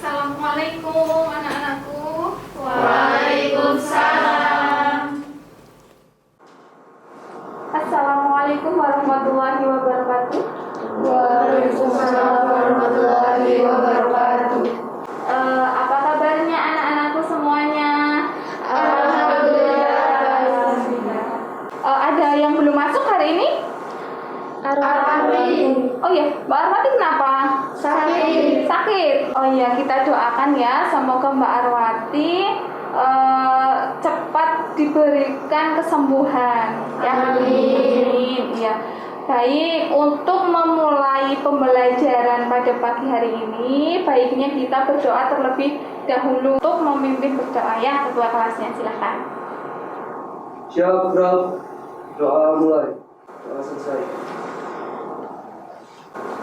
Assalamualaikum anak-anakku. Waalaikumsalam. Assalamualaikum warahmatullahi wabarakatuh. Waalaikumsalam warahmatullahi wabarakatuh. Apa kabarnya anak-anakku semuanya? Alhamdulillah. Ada yang belum masuk hari ini? Arwati. Oh ya, Mbak Arwati kenapa? Sakit. Oh iya, kita doakan ya, semoga Mbak Arwati cepat diberikan kesembuhan. Ya. Amin. Ya. Baik, untuk memulai pembelajaran pada pagi hari ini, baiknya kita berdoa terlebih dahulu. Untuk memimpin berdoa ya, ketua kelasnya silakan. Siap, Bro. Doa mulai. Doa selesai.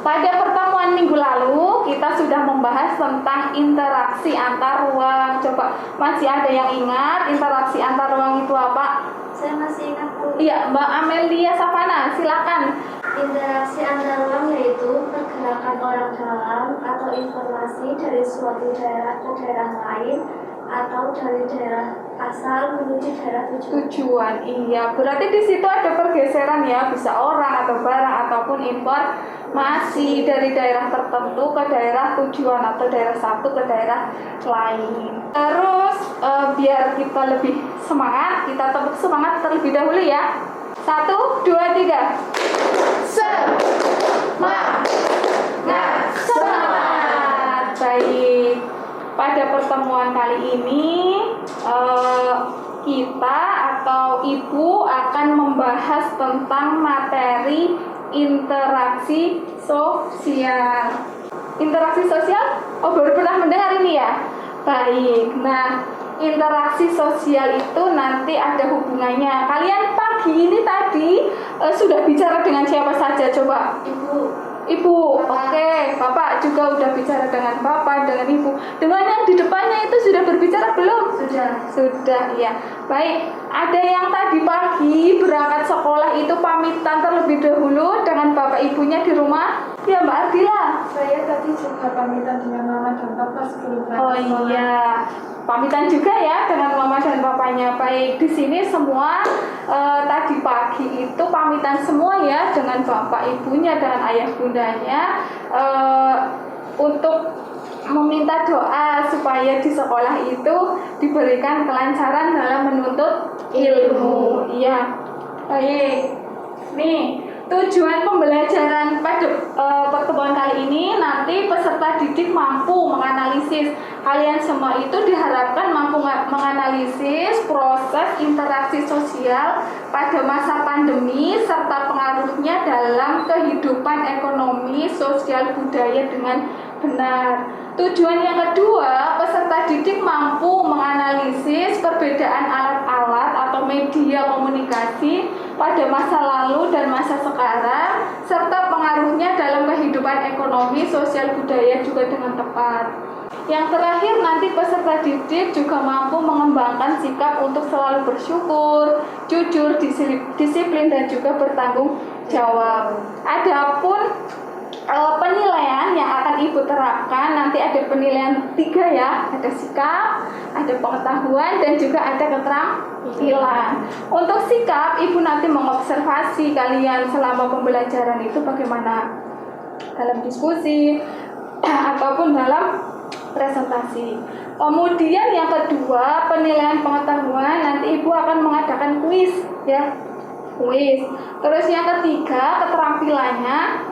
Pada pertemuan minggu lalu, kita sudah membahas tentang interaksi antar ruang. Coba, masih ada yang ingat interaksi antar ruang itu apa? Saya masih ingat, Bu. Iya, Mbak Amelia Savana, silakan. Interaksi antar ruang yaitu pergerakan orang dalam atau informasi dari suatu daerah ke daerah lain atau dari daerah asal menuju daerah Tujuan, iya. Berarti di situ ada pergeseran ya, bisa orang atau barang ataupun informasi dari daerah tertentu ke daerah tujuan atau daerah satu ke daerah lain. Terus biar kita lebih semangat, kita tepuk semangat terlebih dahulu ya. 1, 2, 3. Semangat. Baik. Pada pertemuan kali ini kita atau ibu akan membahas tentang materi interaksi sosial. Interaksi sosial? Oh, baru pernah mendengar ini ya? Baik. Nah, interaksi sosial itu nanti ada hubungannya. Kalian pagi ini tadi sudah bicara dengan siapa saja? Coba. Ibu, oke. Bapak juga udah bicara dengan bapak, dengan ibu. Dengan yang di depannya itu sudah berbicara belum? Sudah, ya. Baik, ada yang tadi pagi berangkat sekolah itu pamitan terlebih dahulu dengan bapak ibunya di rumah? Ya, Mbak Ardila. Saya tadi juga pamitan dengan mama dan papa sebelum berangkat Oh sekolah. iya, pamitan juga ya dengan mama dan papanya. Baik, di sini semua tadi pagi itu pamitan semua ya dengan bapak ibunya dan ayah bundanya untuk meminta doa supaya di sekolah itu diberikan kelancaran dalam menuntut ilmu. Iya, baik. Nih, tujuan pembelajaran pada pertemuan kali ini nanti peserta didik mampu menganalisis. Kalian semua itu diharapkan mampu menganalisis proses interaksi sosial pada masa pandemi serta pengaruhnya dalam kehidupan ekonomi, sosial, budaya dengan benar. Tujuan yang kedua, peserta didik mampu menganalisis perbedaan alat-alat atau media komunikasi pada masa lalu dan masa sekarang serta pengaruhnya dalam kehidupan ekonomi, sosial, budaya juga dengan tepat. Yang terakhir, nanti peserta didik juga mampu mengembangkan sikap untuk selalu bersyukur, jujur, disiplin dan juga bertanggung jawab. Adapun penilaian yang akan ibu terapkan nanti ada penilaian 3 ya, ada sikap, ada pengetahuan dan juga ada keterampilan. Untuk sikap, ibu nanti mengobservasi kalian selama pembelajaran itu bagaimana dalam diskusi ataupun dalam presentasi. Kemudian yang kedua, penilaian pengetahuan, nanti ibu akan mengadakan kuis ya, kuis. Terus yang ketiga, keterampilannya,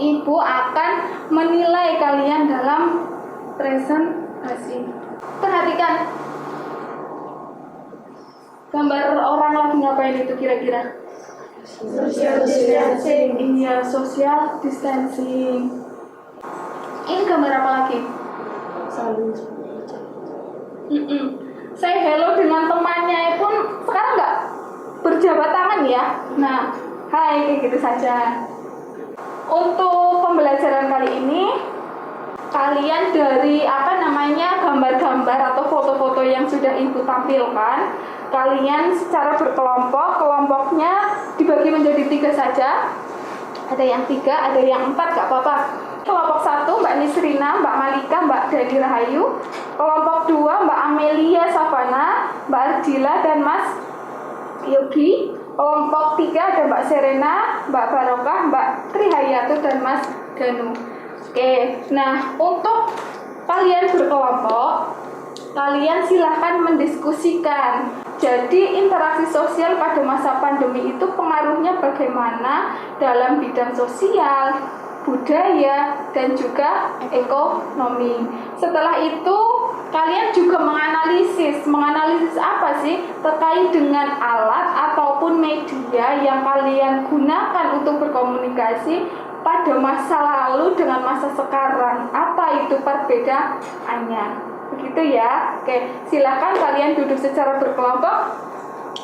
ibu akan menilai kalian dalam presentasi. Perhatikan gambar orang lagi ngapain itu kira-kira? Social distancing. Iya, social distancing. Ini gambar apa lagi? Saling. Saya hello dengan temannya pun sekarang nggak berjabat tangan ya. Nah, hai, kayak gitu saja. Untuk pembelajaran kali ini, kalian dari gambar-gambar atau foto-foto yang sudah ibu tampilkan, kalian secara berkelompok, kelompoknya dibagi menjadi 3 saja. Ada yang 3, ada yang 4, gak apa-apa. Kelompok 1, Mbak Nisrina, Mbak Malika, Mbak Dani Rahayu. Kelompok 2 Mbak Amelia Savana, Mbak Ardila dan Mas Yogi. Kelompok 3 ada Mbak Serena, Mbak Barokah, Mbak Trihayato dan Mas Ganu. Oke, nah untuk kalian berkelompok, kalian silahkan mendiskusikan. Jadi interaksi sosial pada masa pandemi itu pengaruhnya bagaimana dalam bidang sosial, budaya, dan juga ekonomi. Setelah itu kalian juga menganalisis apa sih terkait dengan alat ataupun media yang kalian gunakan untuk berkomunikasi pada masa lalu dengan masa sekarang. Apa itu perbedaannya? Begitu ya. Oke, silakan kalian duduk secara berkelompok,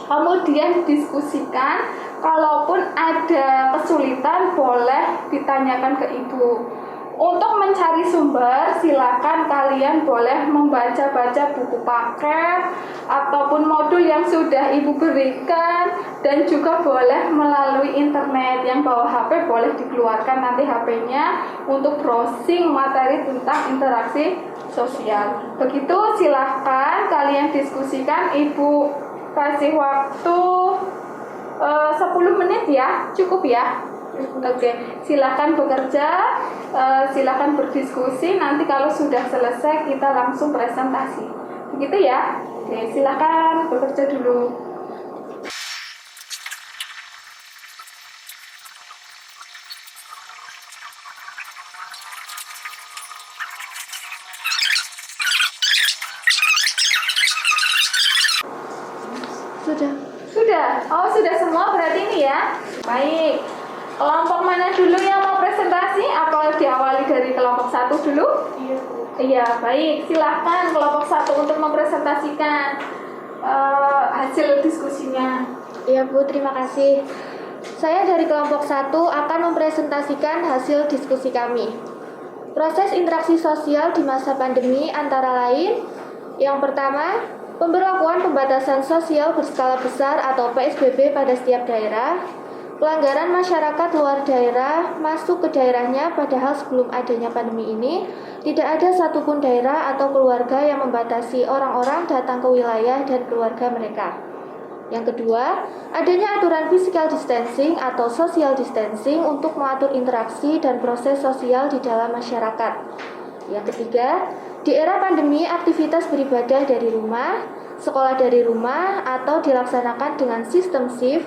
kemudian diskusikan. Kalaupun ada kesulitan boleh ditanyakan ke ibu. Untuk mencari sumber, silakan kalian boleh membaca-baca buku paket ataupun modul yang sudah ibu berikan, dan juga boleh melalui internet. Yang bawa HP boleh dikeluarkan nanti HP-nya untuk browsing materi tentang interaksi sosial. Begitu, silahkan kalian diskusikan. Ibu kasih waktu 10 menit ya, cukup ya. Oke, silakan bekerja, silakan berdiskusi. Nanti kalau sudah selesai kita langsung presentasi. Begitu ya. Oke, silakan bekerja dulu. Sudah. Oh, sudah semua berarti ini ya. Baik. Kelompok mana dulu yang mau presentasi? Apa diawali dari kelompok 1 dulu? Iya, baik. Silahkan kelompok 1 untuk mempresentasikan hasil diskusinya. Iya Bu, terima kasih. Saya dari kelompok 1 akan mempresentasikan hasil diskusi kami. Proses interaksi sosial di masa pandemi antara lain: yang pertama, pemberlakuan pembatasan sosial berskala besar atau PSBB pada setiap daerah. Pelanggaran masyarakat luar daerah masuk ke daerahnya, padahal sebelum adanya pandemi ini tidak ada satupun daerah atau keluarga yang membatasi orang-orang datang ke wilayah dan keluarga mereka. Yang kedua, adanya aturan physical distancing atau social distancing untuk mengatur interaksi dan proses sosial di dalam masyarakat. Yang ketiga, di era pandemi aktivitas beribadah dari rumah, sekolah dari rumah, atau dilaksanakan dengan sistem shift,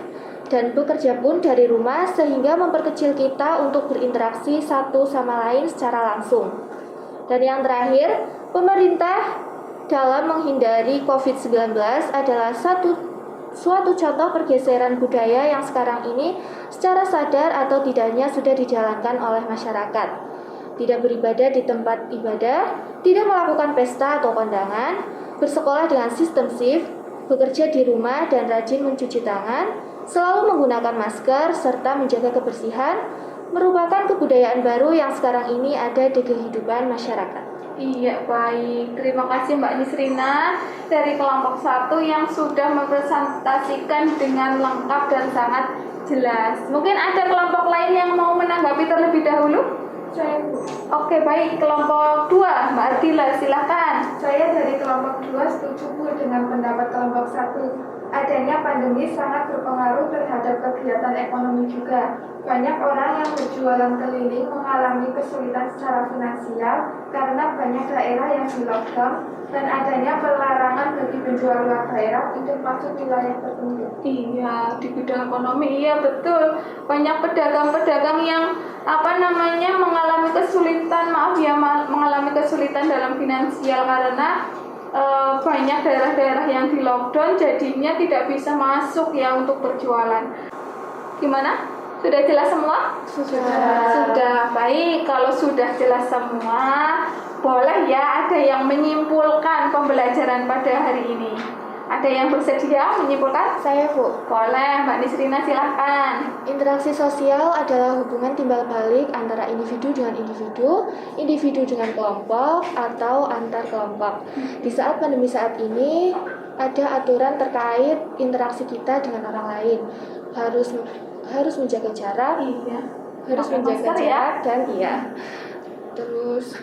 dan bekerja pun dari rumah, sehingga memperkecil kita untuk berinteraksi satu sama lain secara langsung. Dan yang terakhir, pemerintah dalam menghindari COVID-19 adalah suatu contoh pergeseran budaya yang sekarang ini secara sadar atau tidaknya sudah dijalankan oleh masyarakat. Tidak beribadah di tempat ibadah, tidak melakukan pesta atau kondangan, bersekolah dengan sistem shift, bekerja di rumah dan rajin mencuci tangan, selalu menggunakan masker, serta menjaga kebersihan, merupakan kebudayaan baru yang sekarang ini ada di kehidupan masyarakat. Iya, baik. Terima kasih Mbak Nisrina dari kelompok 1 yang sudah mempresentasikan dengan lengkap dan sangat jelas. Mungkin ada kelompok lain yang mau menanggapi terlebih dahulu? Saya Bu. Oke, baik. Kelompok 2, Mbak Ardila, silakan. Saya dari kelompok 2 setuju Bu dengan pendapat kelompok 1. Adanya pandemi sangat berpengaruh terhadap kegiatan ekonomi juga. Banyak orang yang berjualan keliling mengalami kesulitan secara finansial karena banyak daerah yang di lockdown dan adanya pelarangan bagi penjual luar daerah untuk masuk wilayah tertentu. Iya, di bidang ekonomi, iya betul. Banyak pedagang-pedagang yang mengalami kesulitan, mengalami kesulitan dalam finansial karena banyak daerah-daerah yang di lockdown, jadinya tidak bisa masuk ya untuk berjualan. Gimana? Sudah jelas semua? Sudah. Baik, kalau sudah jelas semua, boleh ya ada yang menyimpulkan pembelajaran pada hari ini. Ada yang bersedia menyimpulkan? Saya Bu. Boleh, Mbak Nisrina silahkan. Interaksi sosial adalah hubungan timbal balik antara individu dengan individu dengan kelompok, atau antar kelompok. Di saat pandemi saat ini, ada aturan terkait interaksi kita dengan orang lain. Harus menjaga jarak, Iya. harus Pakai menjaga masker jarak ya. dan iya. Terus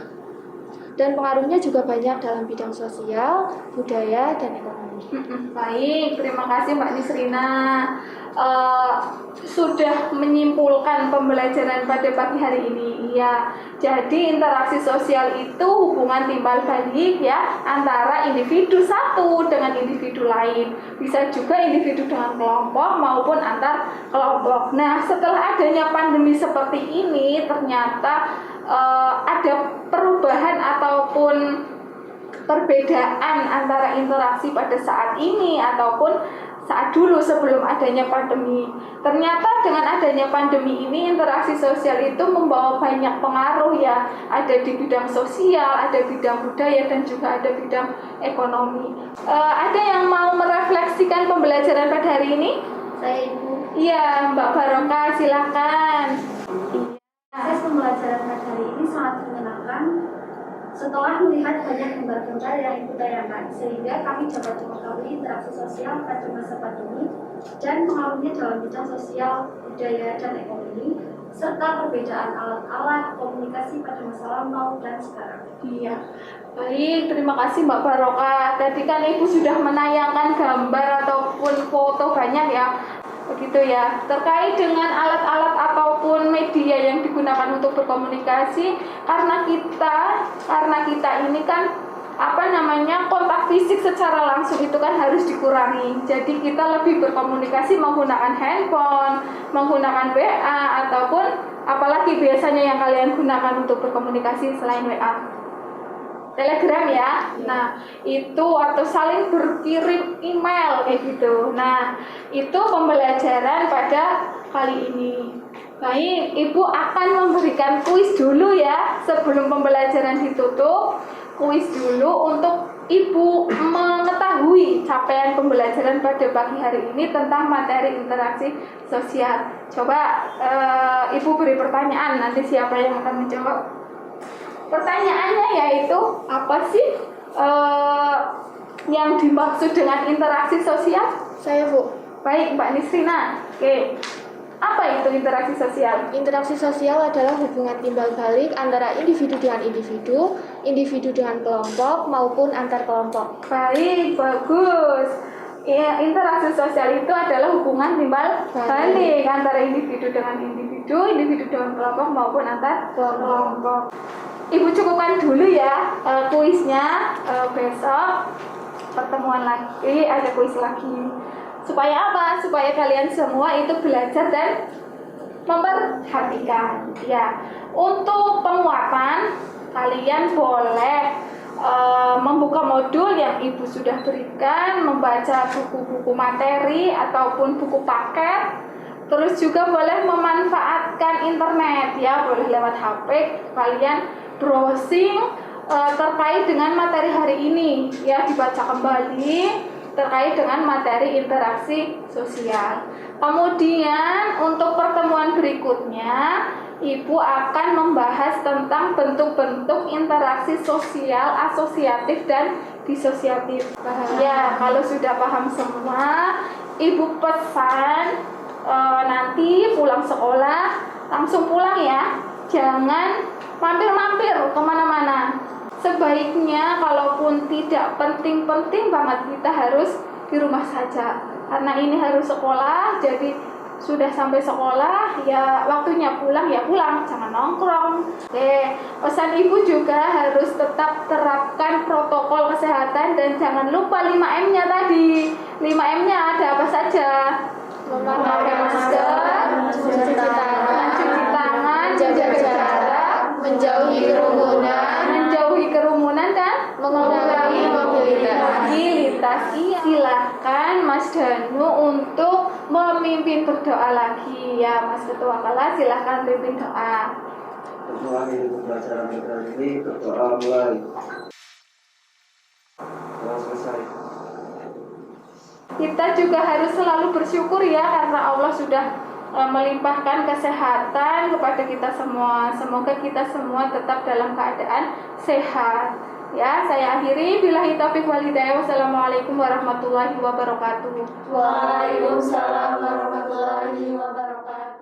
dan pengaruhnya juga banyak dalam bidang sosial, budaya, dan ekonomi. Baik, terima kasih Mbak Nisrina. Sudah menyimpulkan pembelajaran pada pagi hari ini. Ya, jadi interaksi sosial itu hubungan timbal balik ya antara individu satu dengan individu lain. Bisa juga individu dengan kelompok maupun antar kelompok. Nah, setelah adanya pandemi seperti ini, ternyata ada perubahan ataupun perbedaan antara interaksi pada saat ini ataupun saat dulu sebelum adanya pandemi. Ternyata dengan adanya pandemi ini interaksi sosial itu membawa banyak pengaruh ya. Ada di bidang sosial, ada bidang budaya, dan juga ada bidang ekonomi. Ada yang mau merefleksikan pembelajaran pada hari ini? Saya Ibu. Iya, Mbak Barokah, silakan. Proses pembelajaran pada hari ini sangat menyenangkan setelah melihat banyak gambar-gambar yang Ibu tayangkan, sehingga kami dapat mengetahui interaksi sosial pada masa pandemi dan pengaruhnya dalam bidang sosial, budaya, dan ekonomi, serta perbedaan alat-alat komunikasi pada masa lampau dan sekarang. Iya, baik, terima kasih Mbak Barokah. Tadi kan Ibu sudah menayangkan gambar ataupun foto banyak ya, begitu ya, terkait dengan alat-alat ataupun media yang digunakan untuk berkomunikasi. Karena kita ini kan kontak fisik secara langsung itu kan harus dikurangi. Jadi kita lebih berkomunikasi menggunakan handphone, menggunakan WA, ataupun apalagi biasanya yang kalian gunakan untuk berkomunikasi selain WA, Telegram ya. Nah, itu atau saling berkirim email kayak gitu. Nah, itu pembelajaran pada kali ini. Baik, Ibu akan memberikan kuis dulu ya sebelum pembelajaran ditutup. Kuis dulu untuk Ibu mengetahui capaian pembelajaran pada pagi hari ini tentang materi interaksi sosial. Coba Ibu beri pertanyaan, nanti siapa yang akan menjawab. Pertanyaannya yaitu, apa sih yang dimaksud dengan interaksi sosial? Saya, Bu. Baik, Mbak Nisrina. Oke. Apa itu interaksi sosial? Interaksi sosial adalah hubungan timbal balik antara individu dengan individu, individu dengan kelompok, maupun antar kelompok. Baik, bagus. Ya, interaksi sosial itu adalah hubungan timbal balik antara individu dengan individu, individu dengan kelompok, maupun antar kelompok. Ibu cukupkan dulu ya kuisnya. Besok pertemuan lagi, ada kuis lagi. Supaya apa? Supaya kalian semua itu belajar dan memperhatikan. Ya, untuk penguatan kalian boleh membuka modul yang Ibu sudah berikan, membaca buku-buku materi ataupun buku paket. Terus juga boleh memanfaatkan internet ya, boleh lewat HP kalian browsing terkait dengan materi hari ini ya, dibaca kembali terkait dengan materi interaksi sosial. Kemudian untuk pertemuan berikutnya Ibu akan membahas tentang bentuk-bentuk interaksi sosial asosiatif dan disosiatif. Ya, kalau sudah paham semua, Ibu pesan nanti pulang sekolah langsung pulang ya, jangan mampir-mampir kemana-mana. Sebaiknya kalaupun tidak penting-penting banget, kita harus di rumah saja. Karena ini harus sekolah, jadi sudah sampai sekolah ya waktunya pulang ya pulang, jangan nongkrong. Pesan Ibu juga harus tetap terapkan protokol kesehatan dan jangan lupa 5M-nya tadi. 5M-nya ada apa saja? Memakai masker, mencuci tangan, jaga jarak, menjauhi kerumunan dan mengurangi mobilitas. Silahkan Mas Danu untuk memimpin berdoa lagi ya, Mas Ketua Kelas, silahkan pimpin doa. Mengulangi pembelajaran materi ini, berdoa mulai. Telah selesai. Kita juga harus selalu bersyukur ya, karena Allah sudah melimpahkan kesehatan kepada kita semua. Semoga kita semua tetap dalam keadaan sehat. Ya, saya akhiri. Billahi taufiq wal hidayah. Wassalamualaikum warahmatullahi wabarakatuh. Waalaikumsalam warahmatullahi wabarakatuh.